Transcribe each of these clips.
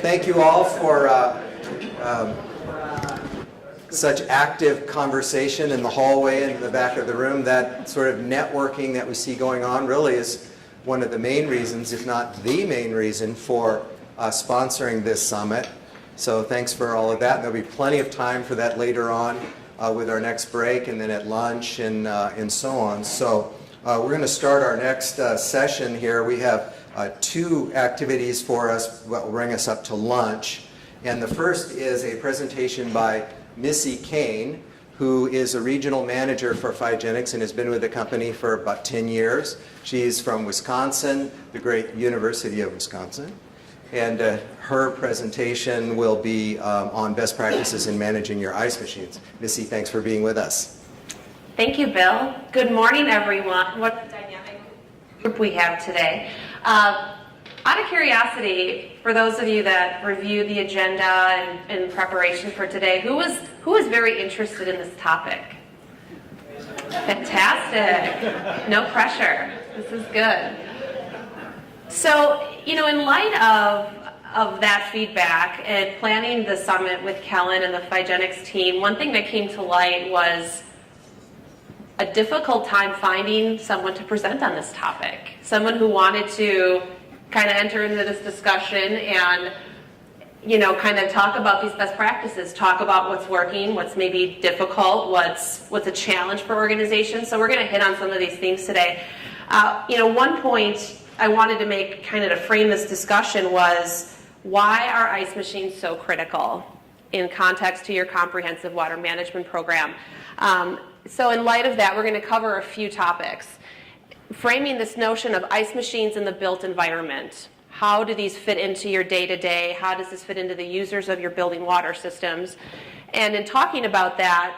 Thank you all for such active conversation in the hallway and in the back of the room. That sort of networking that we see going on really is one of the main reasons, if not the main reason, for sponsoring this summit. So thanks for all of that. And there'll be plenty of time for that later on with our next break and then at lunch and so on. So we're going to start our next session here. We have two activities for us that will bring us up to lunch. And the first is a presentation by Missy Cain, who is a regional manager for Phigenics and has been with the company for about 10 years. She's from Wisconsin, the great University of Wisconsin. And her presentation will be on best practices in managing your ice machines. Missy, thanks for being with us. Thank you, Bill. Good morning, everyone. What a dynamic group we have today. Out of curiosity, for those of you that reviewed the agenda in preparation for today, who was very interested in this topic? Fantastic. No pressure. This is good. So, in light of that feedback and planning the summit with Kellen and the Phigenics team, one thing that came to light was a difficult time finding someone to present on this topic. Someone who wanted to kind of enter into this discussion and, kind of talk about these best practices, talk about what's working, what's maybe difficult, what's a challenge for organizations. So we're going to hit on some of these themes today. One point I wanted to make kind of to frame this discussion was, why are ice machines so critical in context to your comprehensive water management program? So in light of that, we're going to cover a few topics. Framing this notion of ice machines in the built environment. How do these fit into your day-to-day? How does this fit into the users of your building water systems? And in talking about that,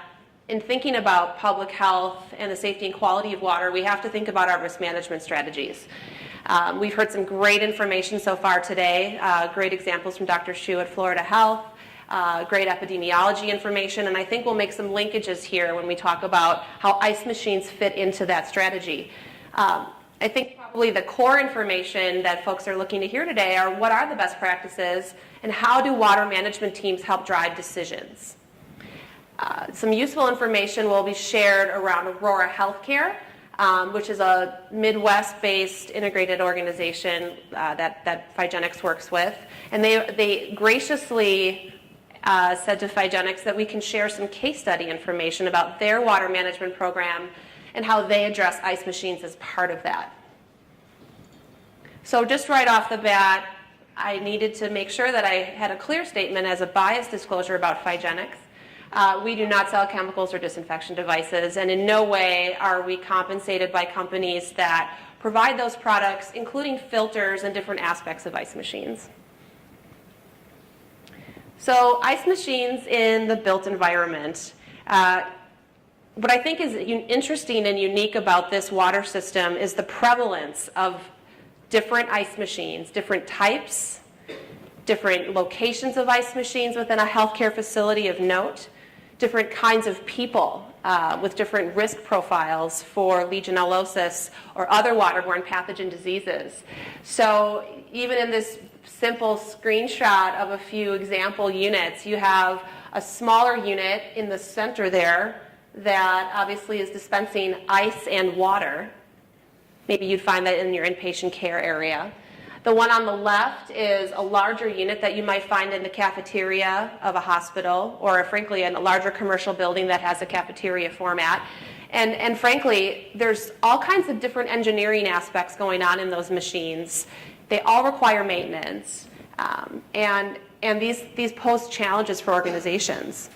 in thinking about public health and the safety and quality of water, we have to think about our risk management strategies. We've heard some great information so far today, great examples from Dr. Shu at Florida Health, great epidemiology information, and I think we'll make some linkages here when we talk about how ice machines fit into that strategy. I think probably the core information that folks are looking to hear today are what are the best practices and how do water management teams help drive decisions. Some useful information will be shared around Aurora Healthcare, which is a Midwest-based integrated organization that Phigenics works with. And they graciously said to Phigenics that we can share some case study information about their water management program and how they address ice machines as part of that. So just right off the bat, I needed to make sure that I had a clear statement as a bias disclosure about Phigenics. We do not sell chemicals or disinfection devices, and in no way are we compensated by companies that provide those products, including filters and different aspects of ice machines. So ice machines in the built environment. What I think is interesting and unique about this water system is the prevalence of different ice machines, different types, different locations of ice machines within a healthcare facility of note, different kinds of people with different risk profiles for Legionellosis or other waterborne pathogen diseases. So even in this simple screenshot of a few example units, you have a smaller unit in the center there that obviously is dispensing ice and water. Maybe you'd find that in your inpatient care area. The one on the left is a larger unit that you might find in the cafeteria of a hospital or frankly in a larger commercial building that has a cafeteria format. And frankly, there's all kinds of different engineering aspects going on in those machines. They all require maintenance. And these pose challenges for organizations.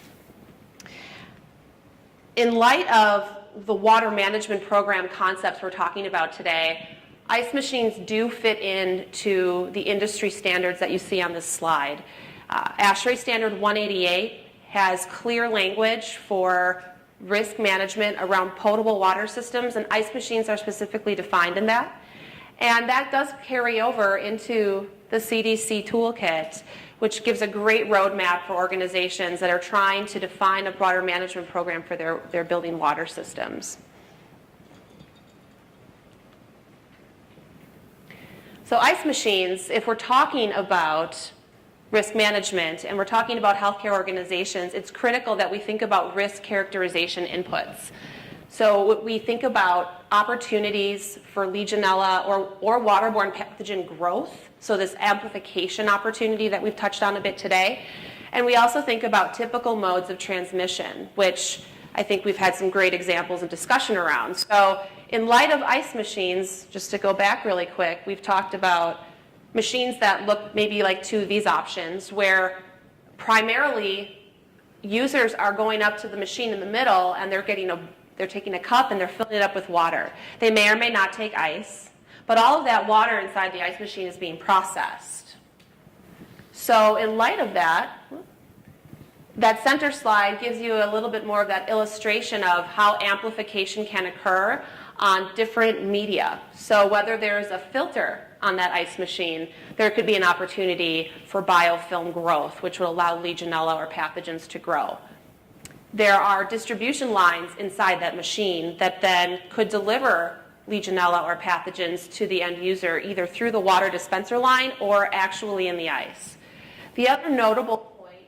In light of the water management program concepts we're talking about today, ice machines do fit into the industry standards that you see on this slide. ASHRAE Standard 188 has clear language for risk management around potable water systems, and ice machines are specifically defined in that. And that does carry over into the CDC toolkit, which gives a great roadmap for organizations that are trying to define a broader management program for their building water systems. So ice machines, if we're talking about risk management, and we're talking about healthcare organizations, it's critical that we think about risk characterization inputs. So we think about opportunities for Legionella or waterborne pathogen growth, so this amplification opportunity that we've touched on a bit today. And we also think about typical modes of transmission, which I think we've had some great examples of discussion around. So in light of ice machines, just to go back really quick, we've talked about machines that look maybe like two of these options, where primarily users are going up to the machine in the middle and they're taking a cup and they're filling it up with water. They may or may not take ice, but all of that water inside the ice machine is being processed. So in light of that, that center slide gives you a little bit more of that illustration of how amplification can occur on different media. So whether there's a filter on that ice machine, there could be an opportunity for biofilm growth, which will allow Legionella or pathogens to grow. There are distribution lines inside that machine that then could deliver Legionella or pathogens to the end user, either through the water dispenser line or actually in the ice. The other notable point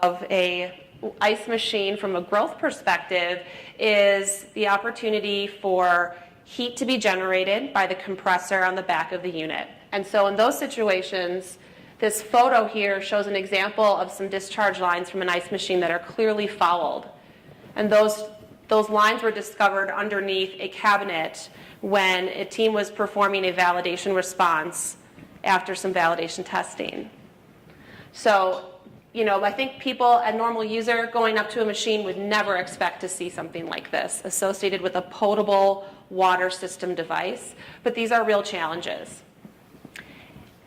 of a ice machine from a growth perspective is the opportunity for heat to be generated by the compressor on the back of the unit. And so in those situations, this photo here shows an example of some discharge lines from an ice machine that are clearly fouled. And those lines were discovered underneath a cabinet when a team was performing a validation response after some validation testing. So, I think people, a normal user going up to a machine would never expect to see something like this associated with a potable water system device, but these are real challenges.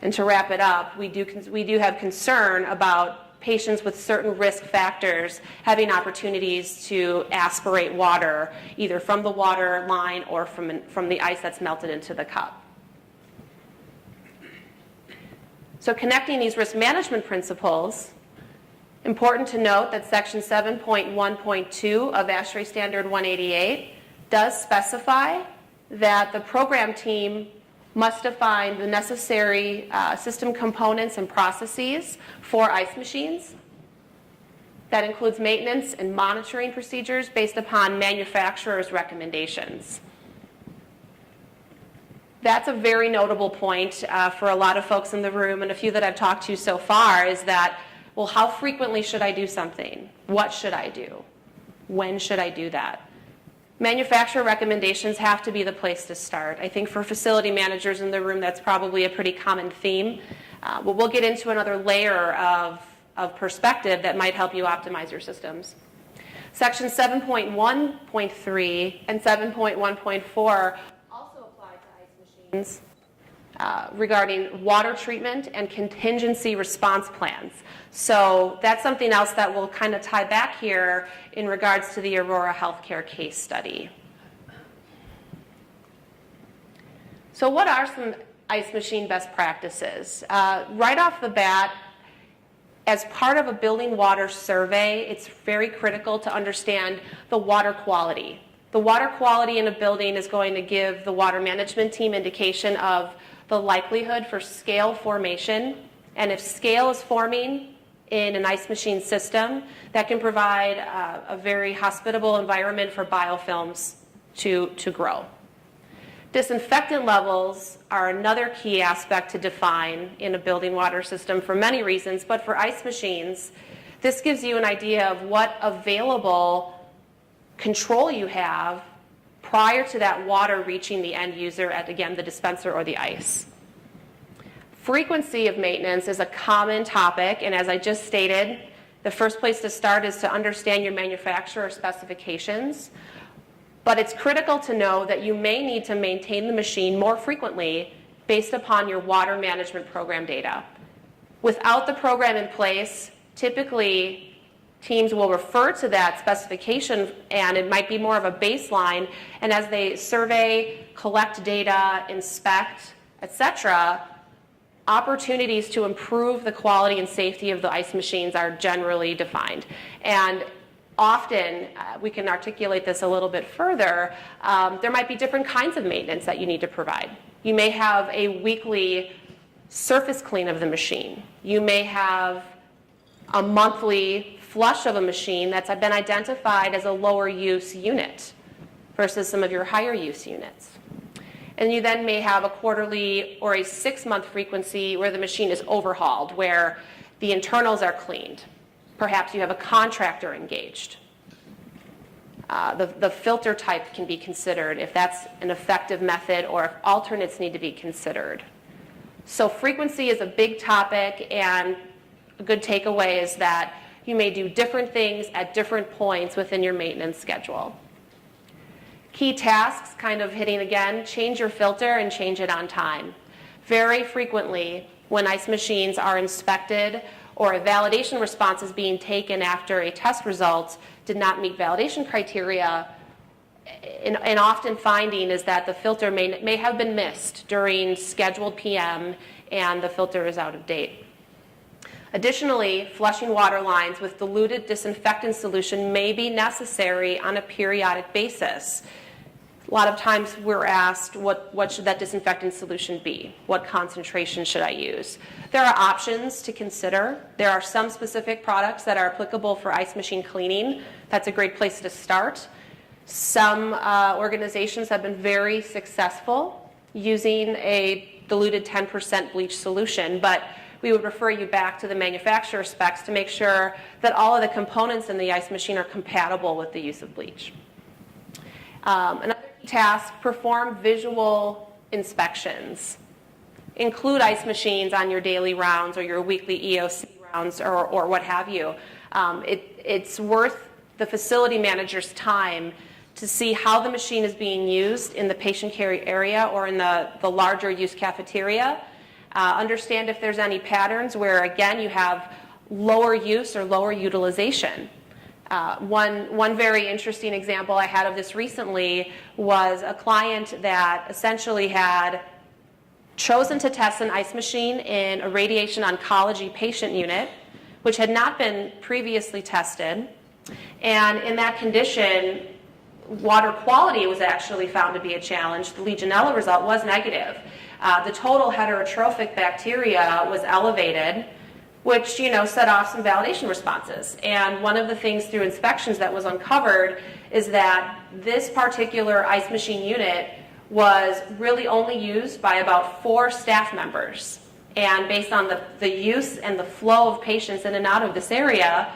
And to wrap it up, we do have concern about patients with certain risk factors having opportunities to aspirate water, either from the water line or from the ice that's melted into the cup. So connecting these risk management principles, important to note that section 7.1.2 of ASHRAE Standard 188 does specify that the program team must define the necessary system components and processes for ice machines. That includes maintenance and monitoring procedures based upon manufacturers' recommendations. That's a very notable point for a lot of folks in the room, and a few that I've talked to so far, is that, well, how frequently should I do something? What should I do? When should I do that? Manufacturer recommendations have to be the place to start. I think for facility managers in the room, that's probably a pretty common theme. But we'll get into another layer of perspective that might help you optimize your systems. Section 7.1.3 and 7.1.4 also apply to ice machines regarding water treatment and contingency response plans. So that's something else that will kind of tie back here in regards to the Aurora Healthcare case study. So what are some ice machine best practices? Right off the bat, as part of a building water survey, it's very critical to understand the water quality. The water quality in a building is going to give the water management team indication of the likelihood for scale formation. And if scale is forming in an ice machine system, that can provide a very hospitable environment for biofilms to grow. Disinfectant levels are another key aspect to define in a building water system for many reasons, but for ice machines, this gives you an idea of what available control you have prior to that water reaching the end user at, again, the dispenser or the ice. Frequency of maintenance is a common topic, and as I just stated, the first place to start is to understand your manufacturer specifications. But it's critical to know that you may need to maintain the machine more frequently based upon your water management program data. Without the program in place, typically teams will refer to that specification, and it might be more of a baseline, and as they survey, collect data, inspect, etc., opportunities to improve the quality and safety of the ice machines are generally defined. And often, we can articulate this a little bit further, there might be different kinds of maintenance that you need to provide. You may have a weekly surface clean of the machine. You may have a monthly flush of a machine that's been identified as a lower use unit versus some of your higher use units. And you then may have a quarterly or a 6-month frequency where the machine is overhauled, where the internals are cleaned. Perhaps you have a contractor engaged. The filter type can be considered if that's an effective method or if alternates need to be considered. So frequency is a big topic, and a good takeaway is that you may do different things at different points within your maintenance schedule. Key tasks, kind of hitting again, change your filter and change it on time. Very frequently, when ice machines are inspected or a validation response is being taken after a test result did not meet validation criteria, and often finding is that the filter may have been missed during scheduled PM and the filter is out of date. Additionally, flushing water lines with diluted disinfectant solution may be necessary on a periodic basis. A lot of times we're asked, what should that disinfectant solution be? What concentration should I use? There are options to consider. There are some specific products that are applicable for ice machine cleaning. That's a great place to start. Some organizations have been very successful using a diluted 10% bleach solution, but we would refer you back to the manufacturer specs to make sure that all of the components in the ice machine are compatible with the use of bleach. Another task, perform visual inspections. Include ice machines on your daily rounds or your weekly EOC rounds or what have you. It's worth the facility manager's time to see how the machine is being used in the patient care area or in the larger use cafeteria. Understand if there's any patterns where, again, you have lower use or lower utilization. One very interesting example I had of this recently was a client that essentially had chosen to test an ice machine in a radiation oncology patient unit, which had not been previously tested. And in that condition, water quality was actually found to be a challenge. The Legionella result was negative. The total heterotrophic bacteria was elevated, which set off some validation responses. And one of the things through inspections that was uncovered is that this particular ice machine unit was really only used by about 4 staff members. And based on the use and the flow of patients in and out of this area,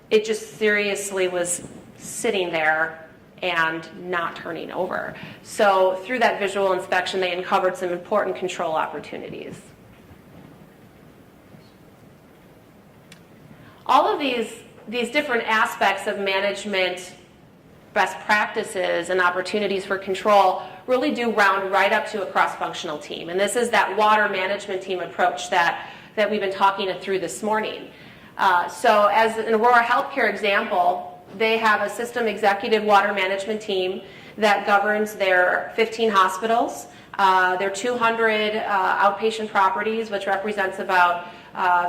it just seriously was sitting there and not turning over. So through that visual inspection, they uncovered some important control opportunities. All of these different aspects of management best practices and opportunities for control really do round right up to a cross-functional team. And this is that water management team approach that we've been talking through this morning. So as an Aurora Healthcare example, they have a system executive water management team that governs their 15 hospitals, their 200 outpatient properties, which represents about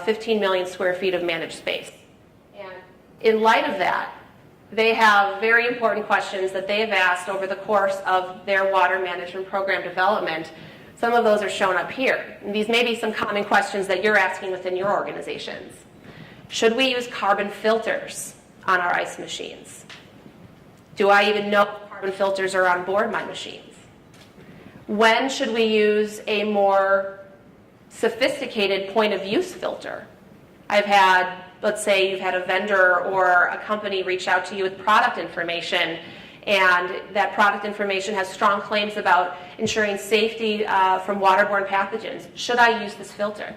15 million square feet of managed space. And in light of that, they have very important questions that they have asked over the course of their water management program development. Some of those are shown up here. And these may be some common questions that you're asking within your organizations. Should we use carbon filters on our ice machines? Do I even know if carbon filters are on board my machines? When should we use a more sophisticated point of use filter? I've had, let's say you've had a vendor or a company reach out to you with product information, and that product information has strong claims about ensuring safety from waterborne pathogens. Should I use this filter?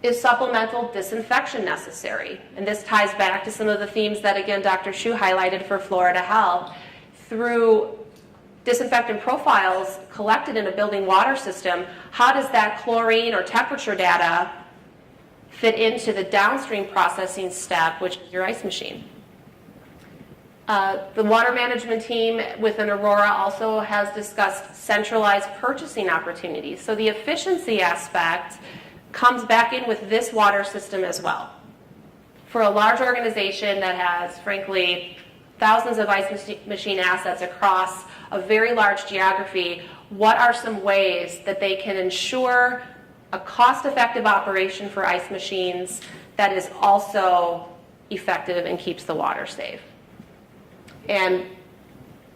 Is supplemental disinfection necessary? And this ties back to some of the themes that, again, Dr. Shu highlighted for Florida Health. Through disinfectant profiles collected in a building water system, how does that chlorine or temperature data fit into the downstream processing step, which is your ice machine? The water management team within Aurora also has discussed centralized purchasing opportunities. So the efficiency aspect comes back in with this water system as well. For a large organization that has, frankly, thousands of ice machine assets across a very large geography, what are some ways that they can ensure a cost-effective operation for ice machines that is also effective and keeps the water safe. And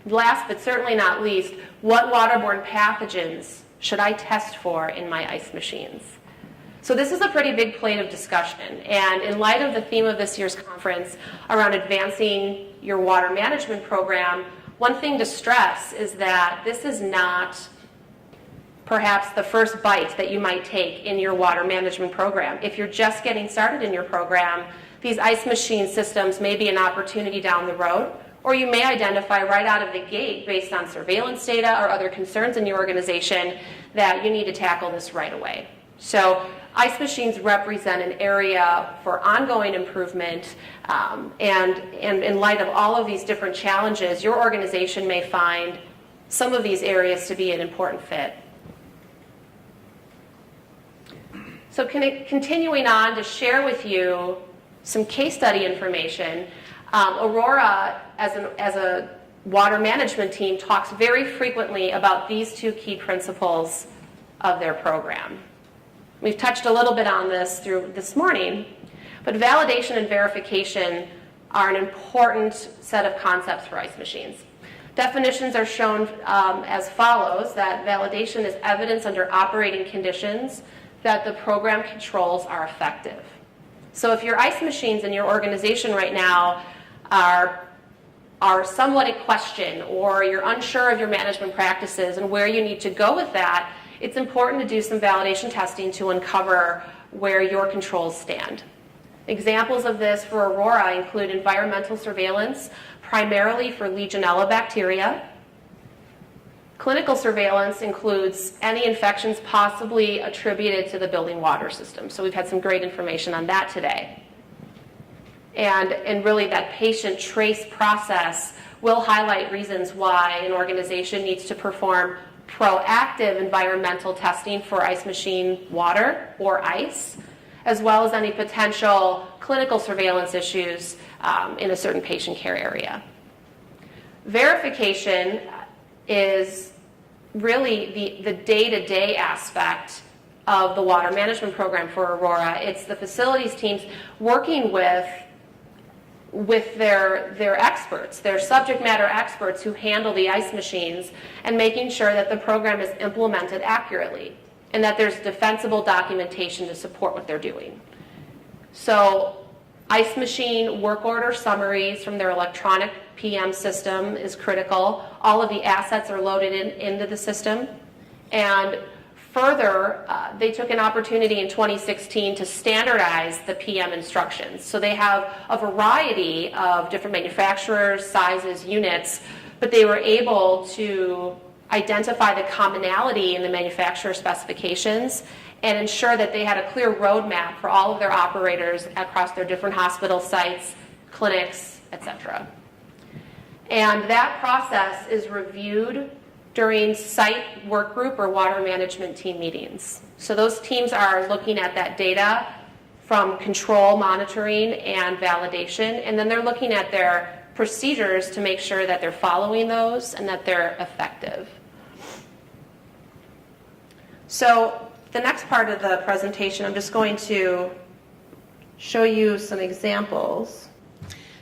last but certainly not least, what waterborne pathogens should I test for in my ice machines? So this is a pretty big plate of discussion, and in light of the theme of this year's conference around advancing your water management program, one thing to stress is that this is not perhaps the first bite that you might take in your water management program. If you're just getting started in your program, these ice machine systems may be an opportunity down the road, or you may identify right out of the gate based on surveillance data or other concerns in your organization that you need to tackle this right away. So ice machines represent an area for ongoing improvement, and in light of all of these different challenges, your organization may find some of these areas to be an important fit. So continuing on to share with you some case study information, Aurora, as a water management team, talks very frequently about these two key principles of their program. We've touched a little bit on this through this morning, but validation and verification are an important set of concepts for ice machines. Definitions are shown as follows, that validation is evidence under operating conditions that the program controls are effective. So if your ice machines in your organization right now are somewhat in question, or you're unsure of your management practices and where you need to go with that, it's important to do some validation testing to uncover where your controls stand. Examples of this for Aurora include environmental surveillance, primarily for Legionella bacteria. Clinical surveillance includes any infections possibly attributed to the building water system. So we've had some great information on that today. And really that patient trace process will highlight reasons why an organization needs to perform proactive environmental testing for ice machine water or ice, as well as any potential clinical surveillance issues in a certain patient care area. Verification is really the day-to-day aspect of the water management program for Aurora. It's the facilities teams working with their experts, their subject matter experts who handle the ice machines, and making sure that the program is implemented accurately and that there's defensible documentation to support what they're doing. So ice machine work order summaries from their electronic PM system is critical. All of the assets are loaded into the system. And further, they took an opportunity in 2016 to standardize the PM instructions. So they have a variety of different manufacturers, sizes, units, but they were able to identify the commonality in the manufacturer specifications and ensure that they had a clear roadmap for all of their operators across their different hospital sites, clinics, etc. And that process is reviewed during site work group or water management team meetings. So those teams are looking at that data from control monitoring and validation, and then they're looking at their procedures to make sure that they're following those and that they're effective. So the next part of the presentation, I'm just going to show you some examples.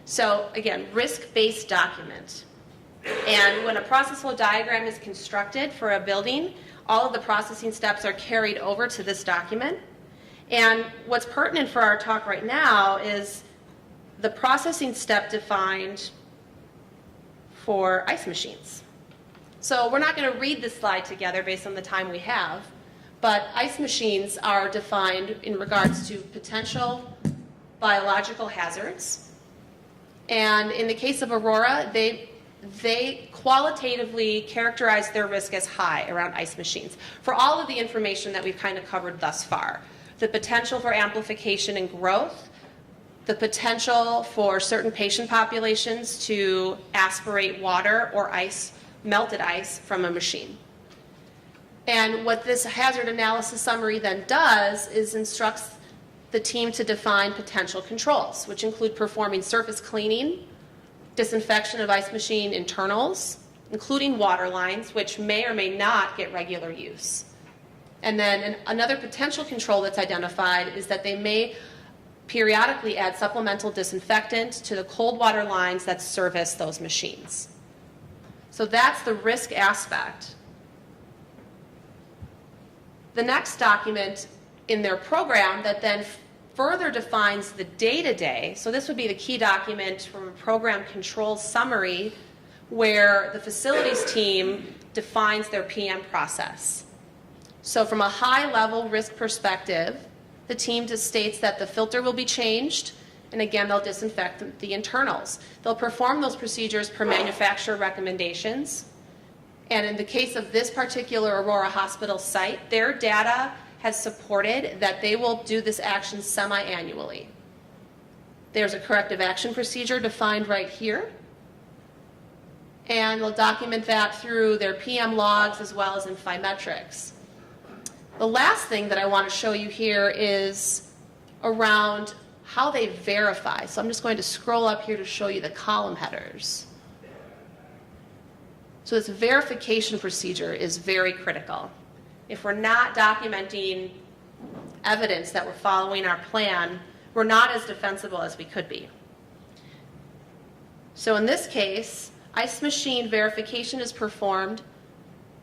So again, risk-based document. And when a process flow diagram is constructed for a building, all of the processing steps are carried over to this document. And what's pertinent for our talk right now is the processing step defined for ice machines. So we're not going to read this slide together based on the time we have, but ice machines are defined in regards to potential biological hazards. And in the case of Aurora, they qualitatively characterize their risk as high around ice machines for all of the information that we've kind of covered thus far. The potential for amplification and growth, the potential for certain patient populations to aspirate water or ice, melted ice from a machine. And what this hazard analysis summary then does is instructs the team to define potential controls, which include performing surface cleaning, disinfection of ice machine internals, including water lines, which may or may not get regular use. And then another potential control that's identified is that they may periodically add supplemental disinfectant to the cold water lines that service those machines. So that's the risk aspect. The next document in their program that then further defines the day-to-day, so this would be the key document from a program control summary where the facilities team defines their PM process. So from a high-level risk perspective, the team just states that the filter will be changed, and again, they'll disinfect the internals. They'll perform those procedures per manufacturer recommendations. And in the case of this particular Aurora Hospital site, their data has supported that they will do this action semi-annually. There's a corrective action procedure defined right here. And they'll document that through their PM logs as well as in Phigenics. The last thing that I want to show you here is around how they verify. So I'm just going to scroll up here to show you the column headers. So this verification procedure is very critical. If we're not documenting evidence that we're following our plan, we're not as defensible as we could be. So in this case, ice machine verification is performed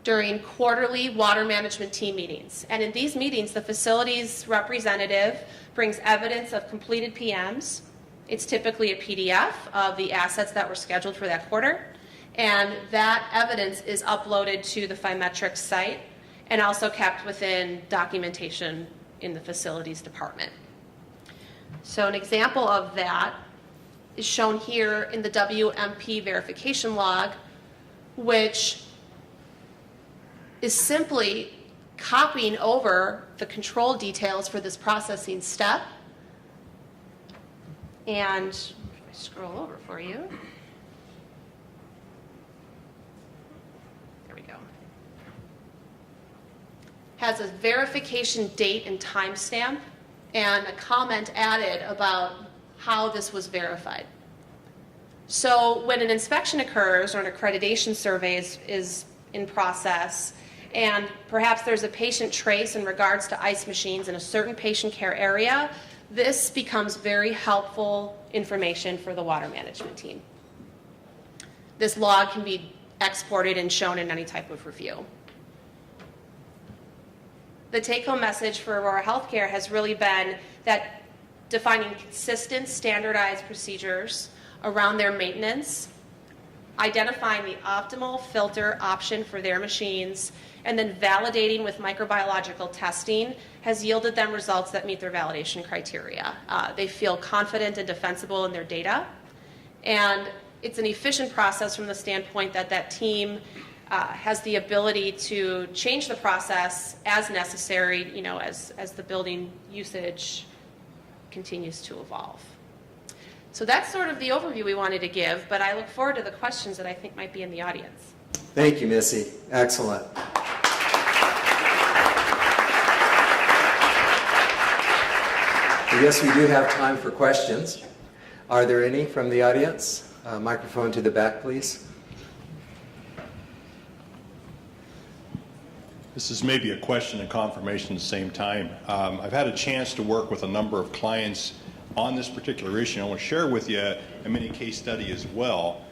during quarterly water management team meetings. And in these meetings, the facilities representative brings evidence of completed PMs. It's typically a PDF of the assets that were scheduled for that quarter. And that evidence is uploaded to the Phigenics site and also kept within documentation in the facilities department. So an example of that is shown here in the WMP verification log, which is simply copying over the control details for this processing step. And if I scroll over for you. There we go. Has a verification date and timestamp and a comment added about how this was verified. So when an inspection occurs or an accreditation survey is in process, and perhaps there's a patient trace in regards to ice machines in a certain patient care area, this becomes very helpful information for the water management team. This log can be exported and shown in any type of review. The take-home message for Aurora Healthcare has really been that defining consistent, standardized procedures around their maintenance, identifying the optimal filter option for their machines, and then validating with microbiological testing has yielded them results that meet their validation criteria. They feel confident and defensible in their data, and it's an efficient process from the standpoint that that team has the ability to change the process as necessary, you know, as the building usage continues to evolve. So that's sort of the overview we wanted to give, but I look forward to the questions that I think might be in the audience. Thank you, Missy. Excellent. I guess we do have time for questions. Are there any from the audience? Microphone to the back, please. This is maybe a question and confirmation at the same time. I've had a chance to work with a number of clients on this particular issue. I want to share with you a mini case study as well.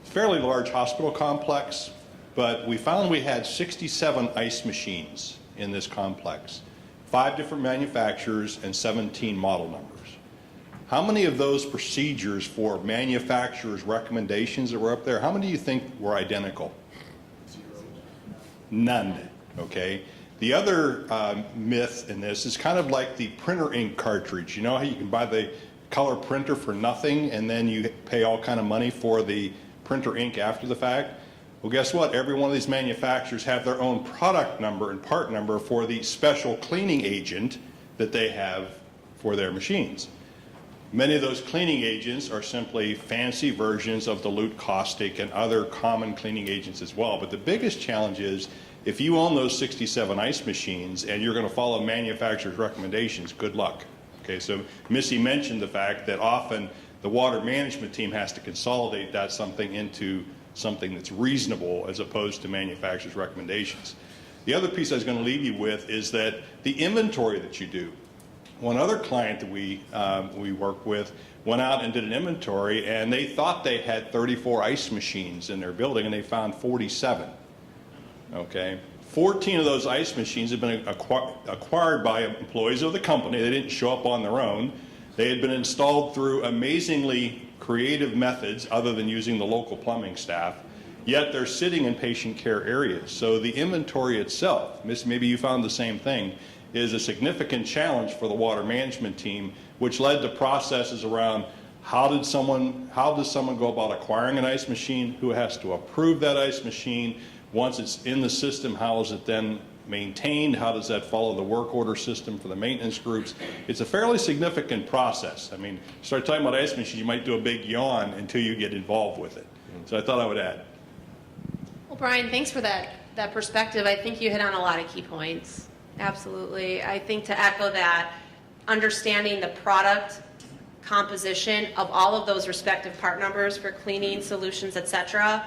Fairly large hospital complex, but we found we had 67 ice machines in this complex, 5 different manufacturers and 17 model numbers. How many of those procedures for manufacturers' recommendations that were up there, how many do you think were identical? None, okay? The other myth in this is kind of like the printer ink cartridge. You know how you can buy the color printer for nothing and then you pay all kind of money for the printer ink after the fact? Well, guess what? Every one of these manufacturers have their own product number and part number for the special cleaning agent that they have for their machines. Many of those cleaning agents are simply fancy versions of dilute caustic and other common cleaning agents as well. But the biggest challenge is if you own those 67 ice machines and you're going to follow manufacturer's recommendations, good luck. Okay, so Missy mentioned the fact that often the water management team has to consolidate that something into something that's reasonable as opposed to manufacturer's recommendations. The other piece I was going to leave you with is that the inventory that you do. One other client that we work with went out and did an inventory, and they thought they had 34 ice machines in their building, and they found 47. Okay, 14 of those ice machines had been acquired by employees of the company. They didn't show up on their own. They had been installed through amazingly creative methods other than using the local plumbing staff, yet they're sitting in patient care areas. So the inventory itself, maybe you found the same thing, is a significant challenge for the water management team, which led to processes around how does someone go about acquiring an ice machine, who has to approve that ice machine, once it's in the system, how is it then maintained, how does that follow the work order system for the maintenance groups. It's a fairly significant process. I mean, start talking about ice machines, you might do a big yawn until you get involved with it. So I thought I would add. Well, Brian, thanks for that perspective. I think you hit on a lot of key points. Absolutely. I think to echo that, understanding the product composition of all of those respective part numbers for cleaning solutions, etc.,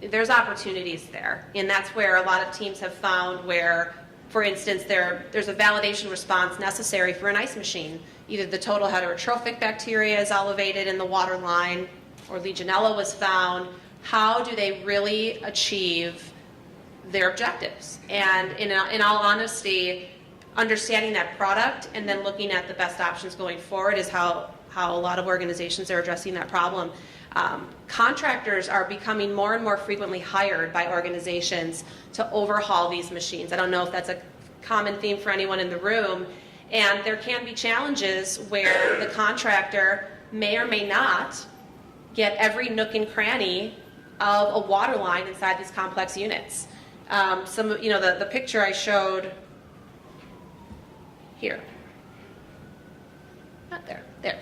there's opportunities there. And that's where a lot of teams have found where, for instance, there's a validation response necessary for an ice machine. Either the total heterotrophic bacteria is elevated in the water line, or Legionella was found. How do they really achieve their objectives? And in all honesty, understanding that product and then looking at the best options going forward is how a lot of organizations are addressing that problem. Contractors are becoming more and more frequently hired by organizations to overhaul these machines. I don't know if that's a common theme for anyone in the room. And there can be challenges where the contractor may or may not get every nook and cranny of a water line inside these complex units. The picture I showed here. Not there, there.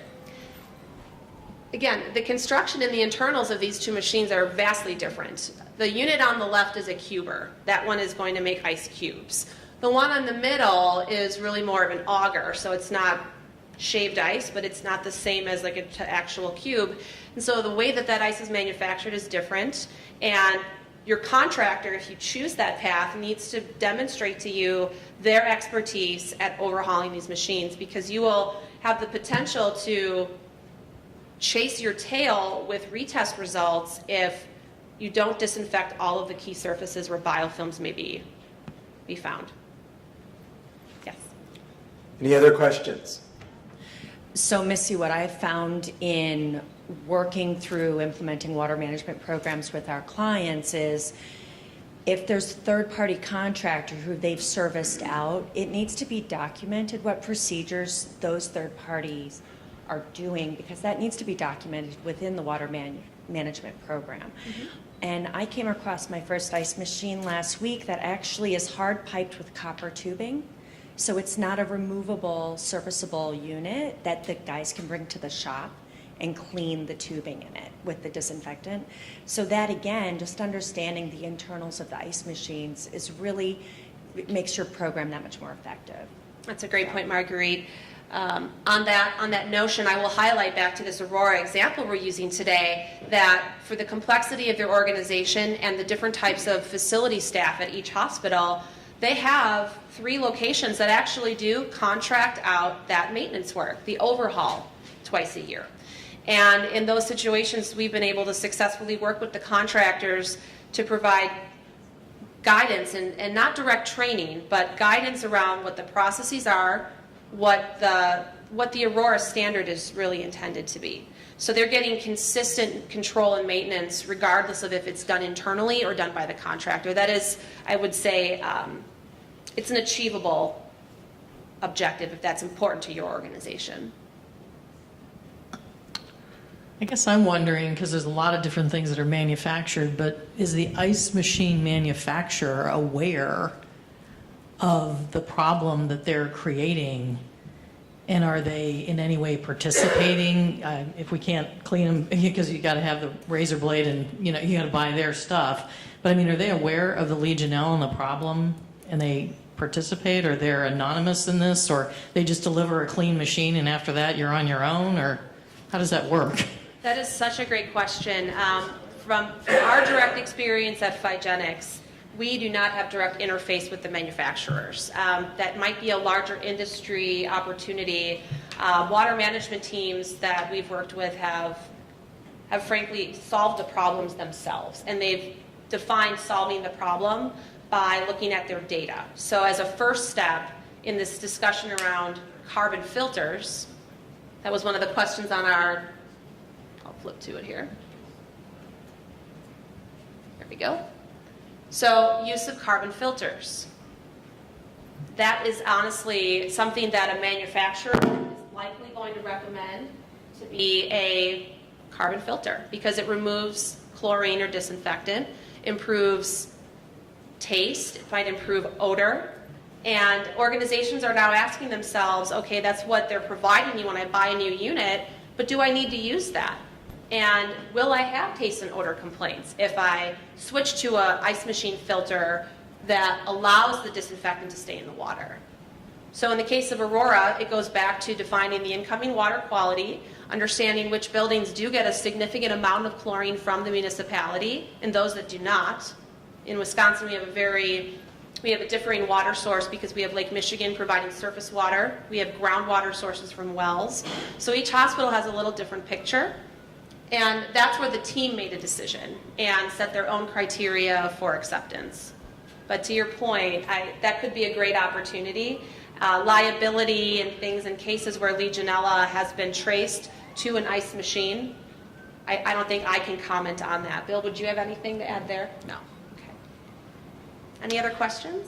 Again, the construction and the internals of these two machines are vastly different. The unit on the left is a cuber. That one is going to make ice cubes. The one on the middle is really more of an auger, so it's not shaved ice, but it's not the same as like an actual cube. And so the way that ice is manufactured is different, and your contractor, if you choose that path, needs to demonstrate to you their expertise at overhauling these machines, because you will have the potential to chase your tail with retest results if you don't disinfect all of the key surfaces where biofilms may be found. Yes. Any other questions? So Missy, what I've found in working through implementing water management programs with our clients is if there's a third-party contractor who they've serviced out, it needs to be documented what procedures those third parties are doing, because that needs to be documented within the water management program. Mm-hmm. And I came across my first ice machine last week that actually is hard piped with copper tubing. So it's not a removable, serviceable unit that the guys can bring to the shop and clean the tubing in it with the disinfectant. So that, again, just understanding the internals of the ice machines is really, it makes your program that much more effective. That's a great point, Marguerite. On that notion, I will highlight back to this Aurora example we're using today, that for the complexity of their organization and the different types of facility staff at each hospital, they have 3 locations that actually do contract out that maintenance work, the overhaul, twice a year. And in those situations, we've been able to successfully work with the contractors to provide guidance and not direct training, but guidance around what the processes are, what the Aurora standard is really intended to be. So they're getting consistent control and maintenance regardless of if it's done internally or done by the contractor. That is, I would say, it's an achievable objective if that's important to your organization. I guess I'm wondering, because there's a lot of different things that are manufactured, but is the ice machine manufacturer aware of the problem that they're creating, and are they in any way participating? If we can't clean them, because you got to have the razor blade and you got to buy their stuff, but I mean, are they aware of the Legionella and the problem, and they participate, or they're anonymous in this, or they just deliver a clean machine and after that you're on your own, or how does that work? That is such a great question. From our direct experience at Phigenics, we do not have direct interface with the manufacturers. That might be a larger industry opportunity. Water management teams that we've worked with have frankly solved the problems themselves, and they've defined solving the problem by looking at their data. So as a first step in this discussion around carbon filters, that was one of the questions on our, I'll flip to it here. There we go. So use of carbon filters. That is honestly something that a manufacturer is likely going to recommend to be a carbon filter because it removes chlorine or disinfectant, improves taste, it might improve odor, and organizations are now asking themselves, okay, that's what they're providing me when I buy a new unit, but do I need to use that? And will I have taste and odor complaints if I switch to an ice machine filter that allows the disinfectant to stay in the water? So in the case of Aurora, it goes back to defining the incoming water quality, understanding which buildings do get a significant amount of chlorine from the municipality and those that do not. In Wisconsin, we have a differing water source because we have Lake Michigan providing surface water. We have groundwater sources from wells. So each hospital has a little different picture. And that's where the team made a decision and set their own criteria for acceptance. But to your point, that could be a great opportunity. Liability and things in cases where Legionella has been traced to an ice machine, I don't think I can comment on that. Bill, would you have anything to add there? No. Okay. Any other questions?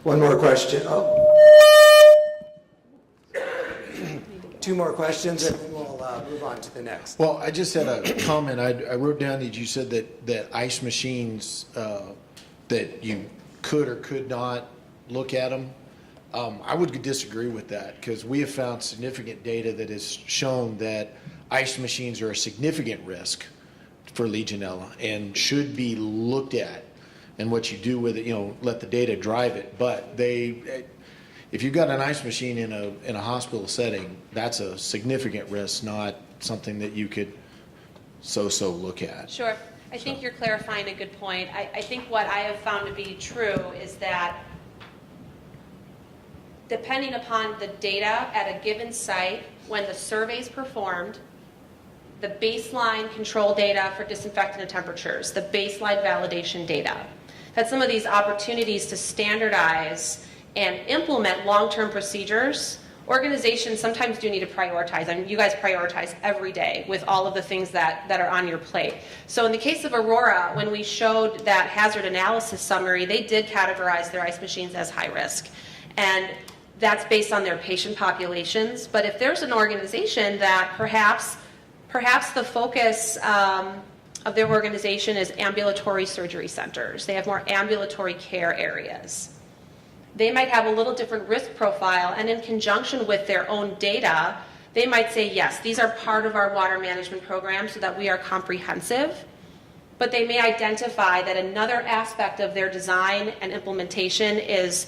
One more question. Oh. Two more questions, and then we'll move on to the next. Well, I just had a comment. I wrote down that you said that ice machines, that you could or could not look at them. I would disagree with that because we have found significant data that has shown that ice machines are a significant risk for Legionella and should be looked at. And what you do with it, let the data drive it. But if you've got an ice machine in a hospital setting, that's a significant risk, not something that you could so look at. Sure. I think you're clarifying a good point. I think what I have found to be true is that depending upon the data at a given site, when the survey's performed, the baseline control data for disinfectant and temperatures, the baseline validation data, that some of these opportunities to standardize and implement long-term procedures, organizations sometimes do need to prioritize. I mean, you guys prioritize every day with all of the things that are on your plate. So in the case of Aurora, when we showed that hazard analysis summary, they did categorize their ice machines as high risk. And that's based on their patient populations. But if there's an organization that perhaps the focus of their organization is ambulatory surgery centers, they have more ambulatory care areas, they might have a little different risk profile, and in conjunction with their own data, they might say, yes, these are part of our water management program so that we are comprehensive, but they may identify that another aspect of their design and implementation is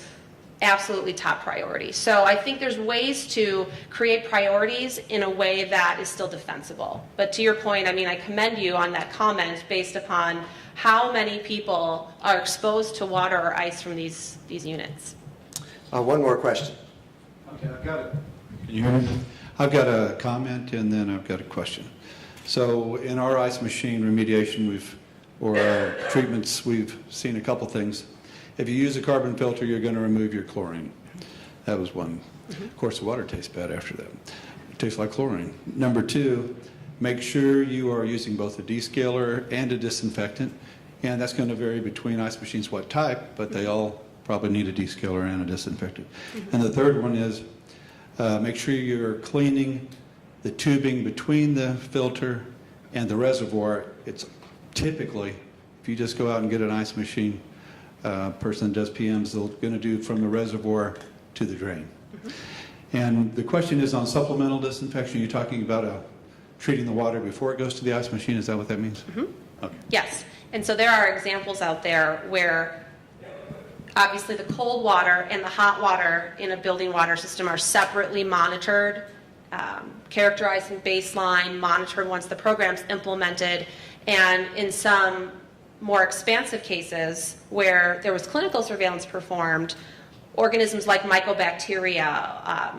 absolutely top priority. So I think there's ways to create priorities in a way that is still defensible. But to your point, I commend you on that comment based upon how many people are exposed to water or ice from these units. One more question. Okay, can you hear me? I've got a comment and then I've got a question. So in our ice machine remediation, or our treatments, we've seen a couple things. If you use a carbon filter, you're going to remove your chlorine. That was one. Of course, the water tastes bad after that. It tastes like chlorine. Number two, make sure you are using both a descaler and a disinfectant. And that's going to vary between ice machines, what type, but they all probably need a descaler and a disinfectant. And the third one is make sure you're cleaning the tubing between the filter and the reservoir. It's typically, if you just go out and get an ice machine, person does PMs, they're going to do from the reservoir to the drain. And the question is on supplemental disinfection. You're talking about treating the water before it goes to the ice machine. Is that what that means? Okay. Yes. And so there are examples out there where obviously the cold water and the hot water in a building water system are separately monitored, characterized in baseline, monitored once the program's implemented, and in some more expansive cases where there was clinical surveillance performed, organisms like mycobacteria,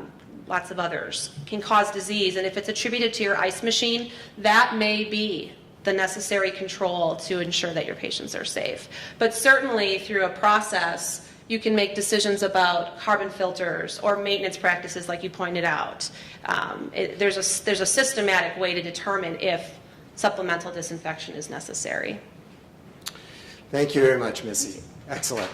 lots of others, can cause disease. And if it's attributed to your ice machine, that may be the necessary control to ensure that your patients are safe. But certainly through a process, you can make decisions about carbon filters or maintenance practices like you pointed out. There's a systematic way to determine if supplemental disinfection is necessary. Thank you very much, Missy. Excellent.